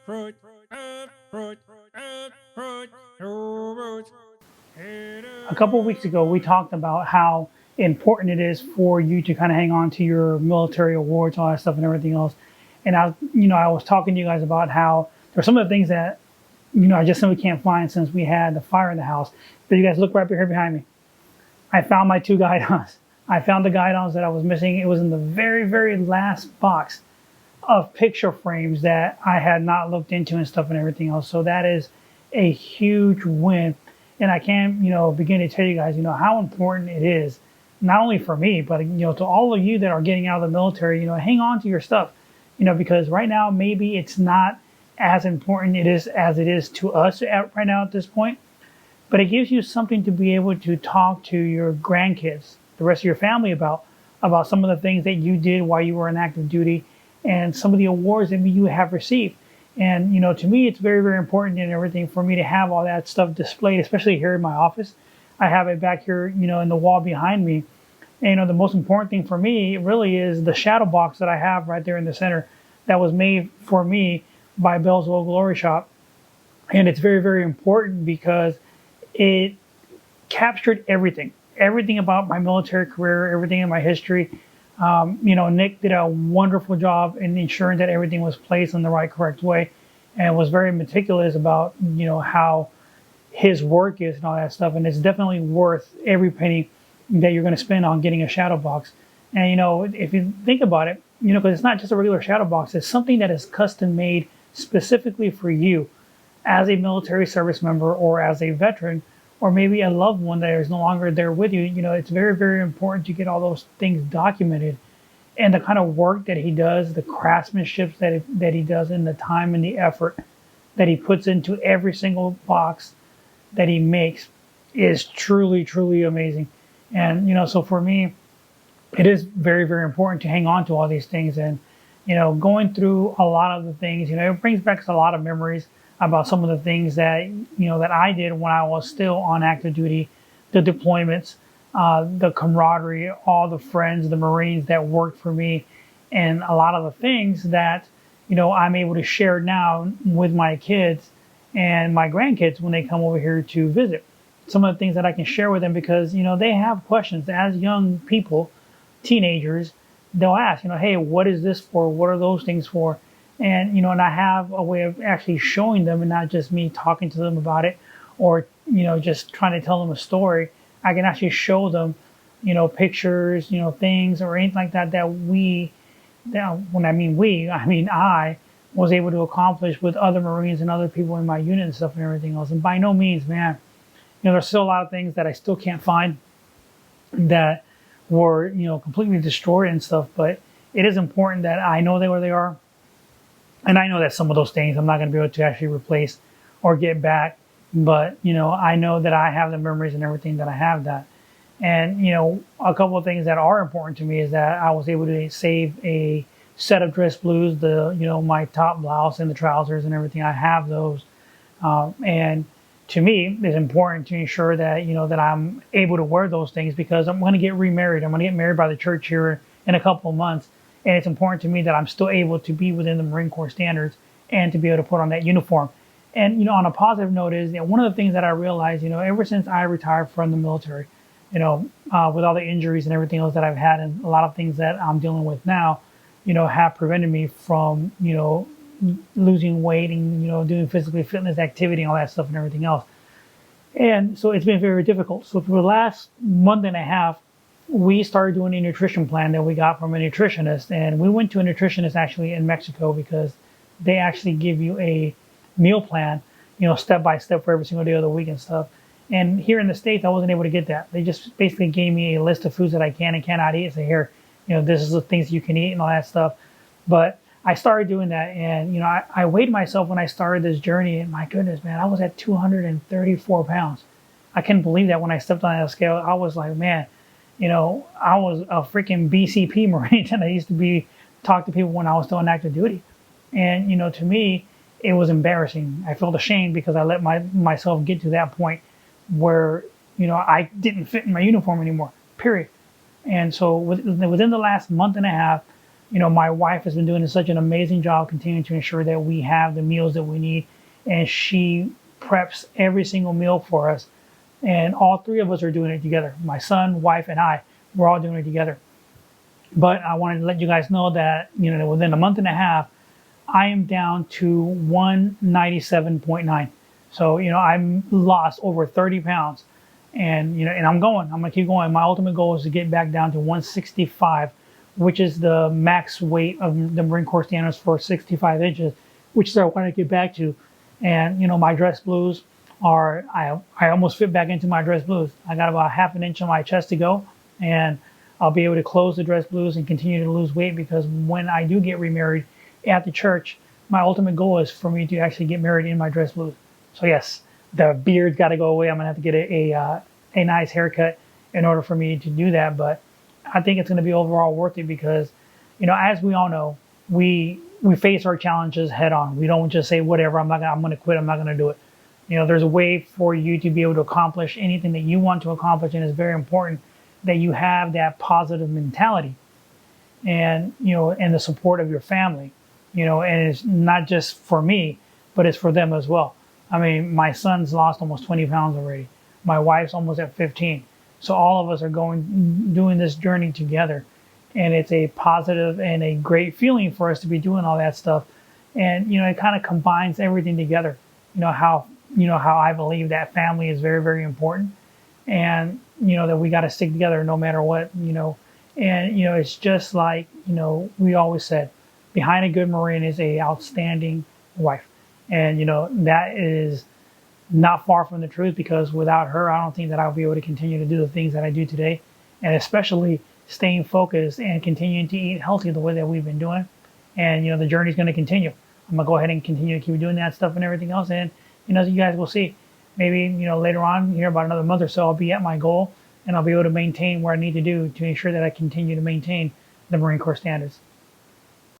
A couple of weeks ago, we talked about how important it is for you to kind of hang on to your military awards, all that stuff, and everything else. And I was talking to you guys about how there's some of the things that, I just simply can't find since we had the fire in the house. But you guys look right here behind me. I found my two guidons. I found the guidons that I was missing. It was in the very, very last box of picture frames that I had not looked into and stuff and everything else. So that is a huge win. And I can't, begin to tell you guys, how important it is, not only for me, but, to all of you that are getting out of the military, hang on to your stuff, because right now, maybe it's not as important as it is to us right now at this point, but it gives you something to be able to talk to your grandkids, the rest of your family about some of the things that you did while you were in active duty and some of the awards that you have received. And, to me, it's very, very important and everything for me to have all that stuff displayed, especially here in my office. I have it back here, in the wall behind me. And, the most important thing for me really is the shadow box that I have right there in the center that was made for me by Bell's Old Glory Shop. And it's very, very important because it captured everything about my military career, everything in my history. Nick did a wonderful job in ensuring that everything was placed in the correct way, and was very meticulous about, how his work is and all that stuff. And it's definitely worth every penny that you're going to spend on getting a shadow box. And, if you think about it, because it's not just a regular shadow box, it's something that is custom made specifically for you as a military service member or as a veteran, or maybe a loved one that is no longer there with you. It's very, very important to get all those things documented, and the kind of work that he does, the craftsmanship that he does, and the time and the effort that he puts into every single box that he makes is truly, truly amazing. And, so for me, it is very, very important to hang on to all these things. And, going through a lot of the things, it brings back a lot of memories about some of the things that, that I did when I was still on active duty, the deployments, the camaraderie, all the friends, the Marines that worked for me, and a lot of the things that, I'm able to share now with my kids and my grandkids when they come over here to visit. Some of the things that I can share with them because, they have questions as young people, teenagers. They'll ask, hey, what is this for? What are those things for? And, and I have a way of actually showing them, and not just me talking to them about it or, just trying to tell them a story. I can actually show them, pictures, things or anything like that when I mean I was able to accomplish with other Marines and other people in my unit and stuff and everything else. And by no means, man, there's still a lot of things that I still can't find that were, completely destroyed and stuff. But it is important that I know where they are. And I know that some of those things I'm not going to be able to actually replace or get back. But, I know that I have the memories and everything that I have that. And, a couple of things that are important to me is that I was able to save a set of dress blues, my top blouse and the trousers and everything. I have those. And to me, it's important to ensure that, that I'm able to wear those things because I'm going to get remarried. I'm going to get married by the church here in a couple of months. And it's important to me that I'm still able to be within the Marine Corps standards and to be able to put on that uniform. And, on a positive note is one of the things that I realized, ever since I retired from the military, with all the injuries and everything else that I've had and a lot of things that I'm dealing with now, have prevented me from, losing weight and, doing physical fitness activity and all that stuff and everything else. And so it's been very difficult. So for the last month and a half, we started doing a nutrition plan that we got from a nutritionist. And we went to a nutritionist actually in Mexico because they actually give you a meal plan, step by step for every single day of the week and stuff. And here in the States, I wasn't able to get that. They just basically gave me a list of foods that I can and cannot eat. So here, this is the things you can eat and all that stuff. But I started doing that. And, I weighed myself when I started this journey. And my goodness, man, I was at 234 pounds. I couldn't believe that when I stepped on that scale. I was like, man, I was a freaking BCP Marine, and I used to talk to people when I was still on active duty. And, to me, it was embarrassing. I felt ashamed because I let myself get to that point where, I didn't fit in my uniform anymore, period. And so within the last month and a half, my wife has been doing such an amazing job continuing to ensure that we have the meals that we need, and she preps every single meal for us. And all three of us are doing it together. My son, wife, and I, we're all doing it together. But I wanted to let you guys know that, within a month and a half, I am down to 197.9. So, I'm lost over 30 pounds. And, and I'm going to keep going. My ultimate goal is to get back down to 165, which is the max weight of the Marine Corps standards for 65 inches, which is what I want to get back to. And, my dress blues are, I almost fit back into my dress blues. I got about half an inch on my chest to go, and I'll be able to close the dress blues and continue to lose weight, because when I do get remarried at the church, my ultimate goal is for me to actually get married in my dress blues. So yes, the beard's got to go away. I'm gonna have to get a nice haircut in order for me to do that. But I think it's gonna be overall worth it, because, as we all know, we face our challenges head on. We don't just say whatever. I'm gonna quit. I'm not gonna do it. There's a way for you to be able to accomplish anything that you want to accomplish, and it's very important that you have that positive mentality, and and the support of your family. And it's not just for me, but it's for them as well. I mean, my son's lost almost 20 pounds already. My wife's almost at 15. So all of us are doing this journey together. And it's a positive and a great feeling for us to be doing all that stuff. And, it kind of combines everything together. How I believe that family is very, very important. And, that we got to stick together no matter what, and, it's just like, we always said, behind a good Marine is a outstanding wife. And, that is not far from the truth, because without her, I don't think that I'll be able to continue to do the things that I do today. And especially staying focused and continuing to eat healthy the way that we've been doing. And, the journey's going to continue. I'm going to go ahead and continue to keep doing that stuff and everything else. And, as you guys will see, maybe, later on here about another month or so, I'll be at my goal, and I'll be able to maintain where I need to do to ensure that I continue to maintain the Marine Corps standards.